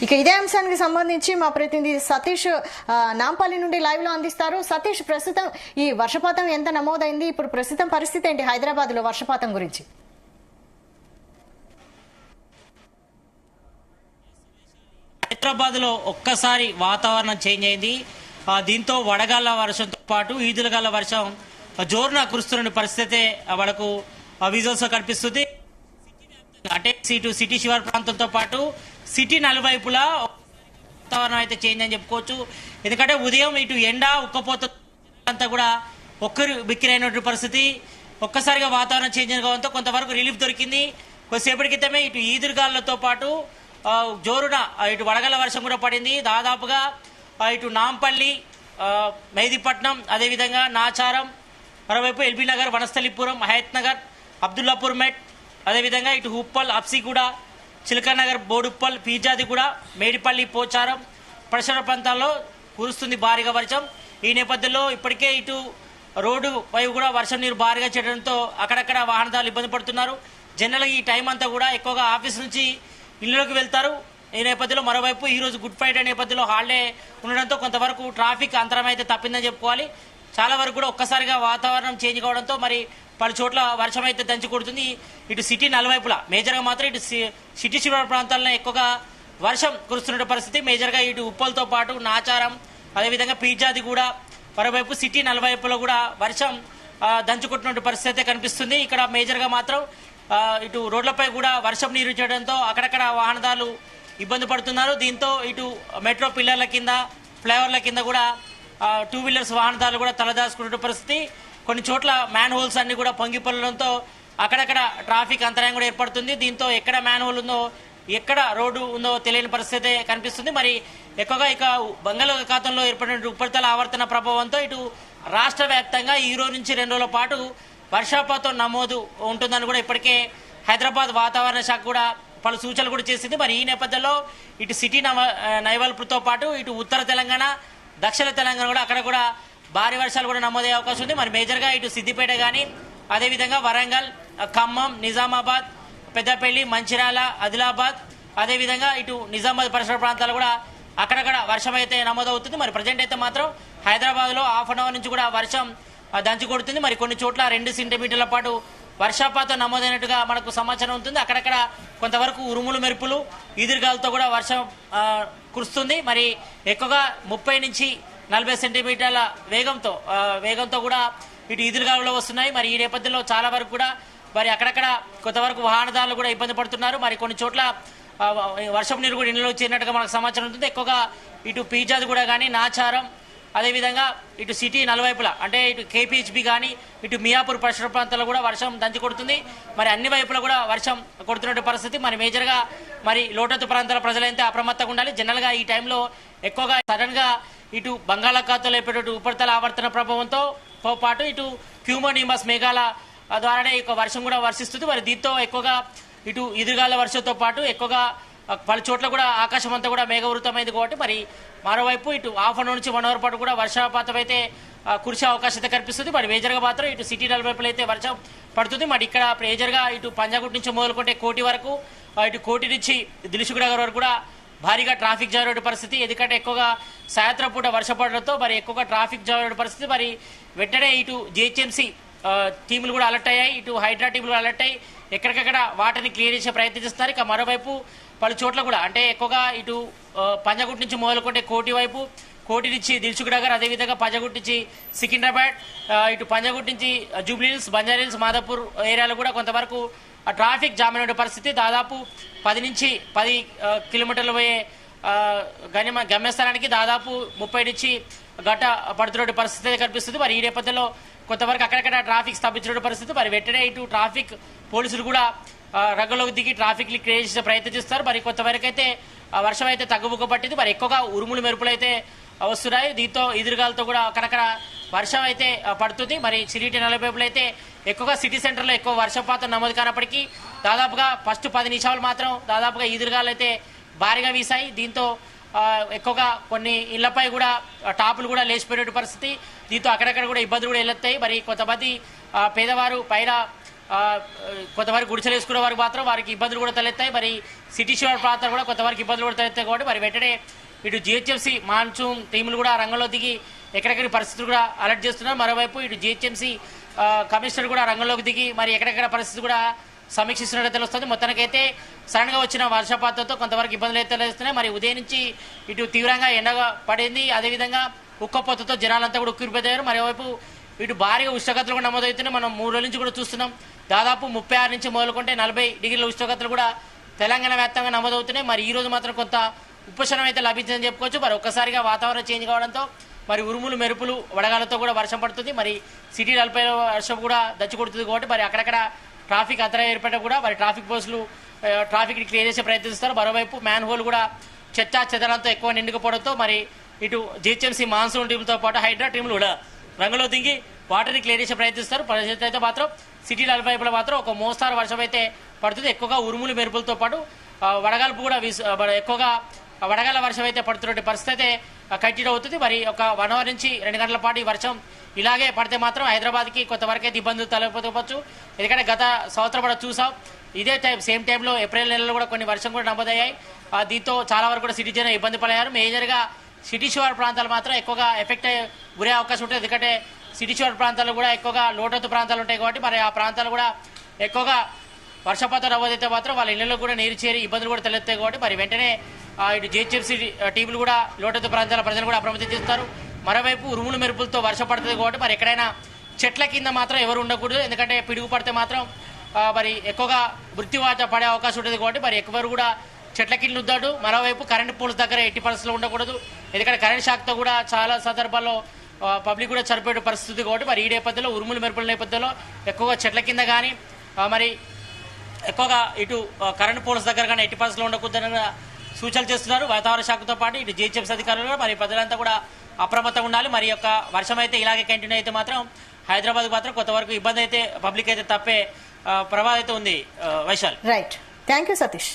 ఇక ఇదే అంశానికి సంబంధించి మా ప్రతినిధి సతీష్ నాంపల్లి నుండి లైవ్ లో అందిస్తారు. సతీష్, ప్రస్తుతం ఈ వర్షపాతం ఎంత నమోదైంది, ఇప్పుడు ప్రస్తుతం పరిస్థితి ఏంటి హైదరాబాద్ లో వర్షపాతం గురించి? హైదరాబాద్ లో ఒక్కసారి వాతావరణం చేంజ్ అయింది. దీంతో వడగాళ్ల వర్షంతో పాటు ఈదులగాళ్ల వర్షం జోరున కురుస్తున్న పరిస్థితి మనకు విజువల్స్ కనిపిస్తుంది. అంటే సిటీ శివారు ప్రాంతంతో పాటు సిటీ నలువైపులా వాతావరణం అయితే చేంజ్ అని చెప్పుకోవచ్చు. ఎందుకంటే ఉదయం ఇటు ఎండ ఉక్కపోత అంతా కూడా ఒక్కరు బిక్కిరైనటువంటి పరిస్థితి. ఒక్కసారిగా వాతావరణం చేంజ్ కావడంతో కొంతవరకు రిలీఫ్ దొరికింది. కొద్దిసేపటి క్రితమే ఇటు ఈదురుగాళ్లతో పాటు జోరున ఇటు వడగళ్ల వర్షం కూడా పడింది. దాదాపుగా ఇటు నాంపల్లి, మెహదీపట్నం, అదేవిధంగా నాచారం, మరోవైపు ఎల్బీ నగర్, వనస్థలిపురం, హయత్ నగర్, అబ్దుల్లాపూర్ మెట్, అదేవిధంగా ఇటు ఉప్పల్, అప్సిగూడ, చిలకనగర్, బోడుప్పల్, పీజాదిగూడ, మేడిపల్లి, పోచారం పరిసర ప్రాంతాల్లో కురుస్తుంది భారీగా వర్షం. ఈ నేపథ్యంలో ఇప్పటికే ఇటు రోడ్డు వైపు కూడా వర్షం నీరు భారీగా చేయడంతో అక్కడక్కడ వాహనదారులు ఇబ్బంది పడుతున్నారు. జనరల్గా ఈ టైం అంతా కూడా ఎక్కువగా ఆఫీస్ నుంచి ఇళ్లలోకి వెళ్తారు. ఈ నేపథ్యంలో మరోవైపు ఈరోజు గుడ్ ఫ్రైడే నేపథ్యంలో హాలిడే ఉండడంతో కొంతవరకు ట్రాఫిక్ అంతరం అయితే తప్పిందని చెప్పుకోవాలి. చాలా వరకు కూడా ఒక్కసారిగా వాతావరణం చేంజ్ కావడంతో మరి పలు చోట్ల వర్షం అయితే దంచి కొడుతుంది. ఇటు సిటీ నలువైపులా మేజర్గా మాత్రం ఇటు సిటీ శివారు ప్రాంతాల్లో ఎక్కువగా వర్షం కురుస్తున్న పరిస్థితి. మేజర్గా ఇటు ఉప్పల్తో పాటు నాచారం, అదేవిధంగా పీజాది కూడా మరోవైపు సిటీ నలువైపులో కూడా వర్షం దంచుకుంటున్న పరిస్థితి కనిపిస్తుంది. ఇక్కడ మేజర్గా మాత్రం ఇటు రోడ్లపై కూడా వర్షం నీరు చేయడంతో అక్కడక్కడ వాహనదారులు ఇబ్బంది పడుతున్నారు. దీంతో ఇటు మెట్రో పిల్లర్ల కింద, ఫ్లైఓవర్ల కింద కూడా టూ వీలర్స్ వాహనదారులు కూడా తలదాచుకునే పరిస్థితి. కొన్ని చోట్ల మ్యాన్ హోల్స్ అన్ని కూడా పొంగిపొల్లడంతో అక్కడక్కడ ట్రాఫిక్ అంతరాయం కూడా ఏర్పడుతుంది. దీంతో ఎక్కడ మ్యాన్ హోల్ ఉందో, ఎక్కడ రోడ్డు ఉందో తెలియని పరిస్థితి కనిపిస్తుంది. మరి ఎక్కువగా ఇక బంగాళాఖాతంలో ఏర్పడిన ఉపరితల ఆవర్తన ప్రభావంతో ఇటు రాష్ట్ర వ్యాప్తంగా ఈ రోజు నుంచి 2 రోజుల పాటు వర్షపాతం నమోదు ఉంటుందని కూడా ఇప్పటికే హైదరాబాద్ వాతావరణ శాఖ కూడా పలు సూచనలు కూడా చేసింది. మరి ఈ నేపథ్యంలో ఇటు సిటీ నైవల్పుతో పాటు ఇటు ఉత్తర తెలంగాణ, దక్షిణ తెలంగాణ కూడా అక్కడ కూడా భారీ వర్షాలు కూడా నమోదయ్యే అవకాశం ఉంది. మరి మేజర్గా ఇటు సిద్దిపేట కానీ, అదేవిధంగా వరంగల్, ఖమ్మం, నిజామాబాద్, పెద్దపల్లి, మంచిర్యాల, ఆదిలాబాద్, అదేవిధంగా ఇటు నిజామాబాద్ పరిసర ప్రాంతాలు కూడా అక్కడక్కడ వర్షం అయితే నమోదవుతుంది. మరి ప్రజెంట్ అయితే మాత్రం హైదరాబాద్లో హాఫ్ అన్ అవర్ నుంచి కూడా వర్షం దంచి కొడుతుంది. మరి కొన్ని చోట్ల 2 సెంటీమీటర్ల పాటు వర్షపాతం నమోదైనట్టుగా మనకు సమాచారం ఉంటుంది. అక్కడక్కడ కొంతవరకు ఉరుములు మెరుపులు, ఈదురుగాలతో కూడా వర్షం కురుస్తుంది. మరి ఎక్కువగా 30 నుంచి 40 సెంటీమీటర్ల వేగంతో కూడా ఇటు ఈదురుగాలు వస్తున్నాయి. మరి ఈ నేపథ్యంలో చాలా వరకు కూడా మరి అక్కడక్కడ కొంతవరకు వాహనదారులు కూడా ఇబ్బంది పడుతున్నారు. మరి కొన్ని చోట్ల వర్షం నీరు కూడా ఇళ్లలో చేరినట్టుగా మనకు సమాచారం ఉంటుంది. ఎక్కువగా ఇటు పీజాది కూడా కానీ, నాచారం, అదేవిధంగా ఇటు సిటీ నలువైపులా అంటే ఇటు కేపీహెచ్బి కానీ, ఇటు మియాపూర్ పరిసర ప్రాంతాల్లో కూడా వర్షం దంచి కొడుతుంది. మరి అన్ని వైపులా కూడా వర్షం కొడుతున్న పరిస్థితి. మరి మేజర్గా మరి లోతట్టు ప్రాంతాల ప్రజలైతే అప్రమత్తంగా ఉండాలి. జనరల్గా ఈ టైంలో ఎక్కువగా సడన్గా ఇటు బంగాళాఖాతంలో ఏర్పడే ఉపరితల ఆవర్తన ప్రభావంతో పాటు ఇటు క్యూమోనిమస్ మేఘాల ద్వారానే ఇక వర్షం కూడా వర్షిస్తుంది. మరి దీంతో ఎక్కువగా ఇటు ఈదురుగాల వర్షంతో పాటు ఎక్కువగా పలు చోట్ల కూడా ఆకాశం అంతా కూడా మేఘవృతమైంది కాబట్టి మరి మరోవైపు ఇటు హాఫ్ అన్ అవర్ నుంచి 1 అవర్ పాటు కూడా వర్షపాతం అయితే కురిసే అవకాశం అయితే కనిపిస్తుంది. మరి మేజర్గా మాత్రం ఇటు సిటీ నలువైపులు అయితే వర్షం పడుతుంది. మరి ఇక్కడ మేజర్గా ఇటు పంజాగుట్ నుంచి మొదలుకుంటే కోటి వరకు, ఇటు కోటి నుంచి దిల్సుఖ్నగర్ నగర్ వరకు కూడా భారీగా ట్రాఫిక్ జామ్ అయ్యే పరిస్థితి. ఎందుకంటే ఎక్కువగా సాయంత్రం పూట వర్షం పడడంతో మరి ఎక్కువగా ట్రాఫిక్ జామ్ అయ్యే పరిస్థితి. మరి వెంటనే ఇటు జిహెచ్ఎంసీ టీములు కూడా అలర్ట్ అయ్యాయి, ఇటు హైడ్రా టీములు అలర్ట్ అయ్యి ఎక్కడికక్కడ వాటిని క్లియర్ చేసే ప్రయత్నం చేస్తున్నారు. ఇక మరోవైపు పలు చోట్ల కూడా అంటే ఎక్కువగా ఇటు పంజాగుట్ నుంచి మొదలుకుంటే కోటి వైపు, కోటి నుంచి దిల్సుఖ్నగర్ నగర్, అదేవిధంగా పంజాగుట్ నుంచి సికింద్రాబాద్, ఇటు పంజాగుట్ నుంచి జూబ్లీహిల్స్, బంజారాహిల్స్, మాదాపూర్ ఏరియాలో కూడా కొంతవరకు ట్రాఫిక్ జామ్ అయిన పరిస్థితి. దాదాపు 10 నుంచి 10 కిలోమీటర్లు పోయే గమ్యస్థానానికి దాదాపు 30 నుంచి గంట పడుతున్న పరిస్థితి కనిపిస్తుంది. మరి ఈ నేపథ్యంలో కొంతవరకు అక్కడక్కడ ట్రాఫిక్ స్థాపించిన పరిస్థితి. మరి వెంటనే ఇటు ట్రాఫిక్ పోలీసులు కూడా రంగంలోకి దిగి ట్రాఫిక్ క్లియర్ చేసే ప్రయత్నం చేస్తారు. మరి కొంతవరకు అయితే వర్షం అయితే తగ్గుముఖం పట్టింది. మరి ఎక్కువగా ఉరుములు మెరుపులు అయితే వస్తున్నాయి. దీంతో ఎదురుగాలతో కూడా అక్కడక్కడ వర్షం అయితే పడుతుంది. మరి సిటీ నలువైపులు అయితే ఎక్కువగా సిటీ సెంటర్లో ఎక్కువ వర్షపాతం నమోదు కానప్పటికీ దాదాపుగా ఫస్ట్ 10 నిమిషాలు మాత్రం దాదాపుగా ఈదురుగాలు అయితే భారీగా వీసాయి. దీంతో ఎక్కువగా కొన్ని ఇళ్లపై కూడా టాపులు కూడా లేచిపోయిన పరిస్థితి. దీంతో అక్కడక్కడ కూడా ఇబ్బందులు కూడా ఎల్లెత్తాయి. మరి కొంతమంది పేదవారు పైన కొంతవరకు గుడిసెలు వేసుకునే వారికి మాత్రం వారికి ఇబ్బందులు కూడా తలెత్తాయి. మరి సిటీ శివారు ప్రాంతాలు కూడా కొంతవరకు ఇబ్బందులు కూడా తలెత్తాయి కాబట్టి మరి వెంటనే ఇటు జిహెచ్ఎంసీ మాన్సూన్ టీములు కూడా రంగంలో దిగి ఎక్కడెక్కడి పరిస్థితులు కూడా అలర్ట్ చేస్తున్నారు. మరోవైపు ఇటు జిహెచ్ఎంసీ కమిషనర్ కూడా రంగంలోకి దిగి మరి ఎక్కడెక్కడ పరిస్థితి కూడా సమీక్షిస్తున్నట్టు తెలుస్తుంది. మొత్తానికైతే సడన్ గా వచ్చిన వర్షపాతంతో కొంతవరకు ఇబ్బందులు అయితే తెలుస్తున్నాయి. మరి ఉదయం నుంచి ఇటు తీవ్రంగా ఎండగా పడింది, అదేవిధంగా ఉక్కపోతతో జనాలంతా కూడా ఉక్కిరిపోయారు. మరోవైపు ఇటు భారీగా ఉష్ణోగ్రతలు కూడా నమోదవుతున్నాయి. మనం 3 రోజుల నుంచి కూడా చూస్తున్నాం, దాదాపు 36 నుంచి మొదలుకుంటే 40 డిగ్రీల ఉష్ణోగ్రతలు కూడా తెలంగాణ వ్యాప్తంగా నమోదవుతున్నాయి. మరి ఈ రోజు మాత్రం కొంత ఉపశమనం అయితే లభించిందని చెప్పుకోవచ్చు. మరి ఒక్కసారిగా వాతావరణం చేంజ్ కావడంతో మరి ఉరుములు మెరుపులు వడగాలతో కూడా వర్షం పడుతుంది. మరి సిటీ నలభై వర్షం కూడా దచ్చి కొడుతుంది కాబట్టి మరి అక్కడక్కడ ట్రాఫిక్ అంతరాయం ఏర్పడ్డా కూడా మరి ట్రాఫిక్ పోలీసులు ట్రాఫిక్ క్లియర్ చేసే ప్రయత్నిస్తారు. మరోవైపు మ్యాన్ హోల్ కూడా చెత్తా చెదరంతో ఎక్కువ నిండుకుపోవడంతో మరి ఇటు జిహెచ్ఎంసీ మాన్సూన్ టీంతో పాటు హైడ్రా టీంలు కూడా రంగంలో దిగి వాటర్ని క్లియర్ చేసే ప్రయత్నిస్తారు. పరిస్థితి అయితే మాత్రం సిటీ నలువైపులో మాత్రం ఒక మోస్తారు వర్షం అయితే పడుతుంది. ఎక్కువగా ఉరుములు మెరుపులతో పాటు వడగాల్పు కూడా ఎక్కువగా వడగాల వర్షం అయితే పడుతున్న పరిస్థితి అయితే కంటిన్యూ అవుతుంది. మరి ఒక 1 అవర్ నుంచి 2 గంటల పాటు ఈ వర్షం ఇలాగే పడితే మాత్రం హైదరాబాద్కి కొంతవరకు అయితే ఇబ్బందులు తలెత్తుకోవచ్చు. ఎందుకంటే గత సంవత్సరం కూడా చూసాం, ఇదే సేమ్ టైంలో ఏప్రిల్ నెలలో కూడా కొన్ని వర్షం కూడా నమోదయ్యాయి. దీంతో చాలా వరకు కూడా సిటీ జనం ఇబ్బంది పడేయారు. మేజర్గా సిటీ శివారు ప్రాంతాలు మాత్రం ఎక్కువగా ఎఫెక్ట్ అయ్యే గురే అవకాశం ఉంటుంది. ఎందుకంటే సిటీ శివారు ప్రాంతాలు కూడా ఎక్కువగా లోటత్తు ప్రాంతాలు ఉంటాయి కాబట్టి మరి ఆ ప్రాంతాలు కూడా ఎక్కువగా వర్షపాతం నమోదైతే మాత్రం వాళ్ళ ఇళ్లలో కూడా నీరు చేరి ఇబ్బందులు కూడా తలెత్తాయి కాబట్టి మరి వెంటనే ఇటు జిహెచ్ఎంసీ టీంలు కూడా లోటత్తు ప్రాంతాల ప్రజలు కూడా అప్రమత్తం చేస్తారు. మరోవైపు ఉరుములు మెరుపులతో వర్షం పడుతుంది కాబట్టి మరి ఎక్కడైనా చెట్ల కింద మాత్రం ఎవరు ఉండకూడదు. ఎందుకంటే పిడుగు పడితే మాత్రం మరి ఎక్కువగా మృత్యువాత పడే అవకాశం ఉంటుంది కాబట్టి మరి ఎక్కువ కూడా చెట్ల కింద ఉందాడు. మరోవైపు కరెంట్ పోల్స్ దగ్గర ఎట్టి పరిస్థితుల్లో ఉండకూడదు. ఎందుకంటే కరెంట్ షాక్తో కూడా చాలా సందర్భాల్లో పబ్లిక్ కూడా చనిపోయే పరిస్థితి కాబట్టి మరి ఈ నేపథ్యంలో ఉరుములు మెరుపుల నేపథ్యంలో ఎక్కువగా చెట్ల కింద కానీ మరి ఎక్కువగా ఇటు కరెంట్ పోల్స్ దగ్గర కానీ ఎట్టి పరిస్థితుల్లో ఉండకూడదని సూచనలు చేస్తున్నారు వాతావరణ శాఖతో పాటు ఇటు జిహెచ్ఎంసీ అధికారులు. మరి ప్రజలంతా కూడా అప్రమత్తంగా ఉండాలి. మరి యొక్క వర్షం అయితే ఇలాగే కంటిన్యూ అయితే మాత్రం హైదరాబాద్ మాత్రం కొంతవరకు ఇబ్బంది అయితే పబ్లిక్ అయితే తప్పే ప్రభావం అయితే ఉంది. Vaishal. Right, thank you Satish.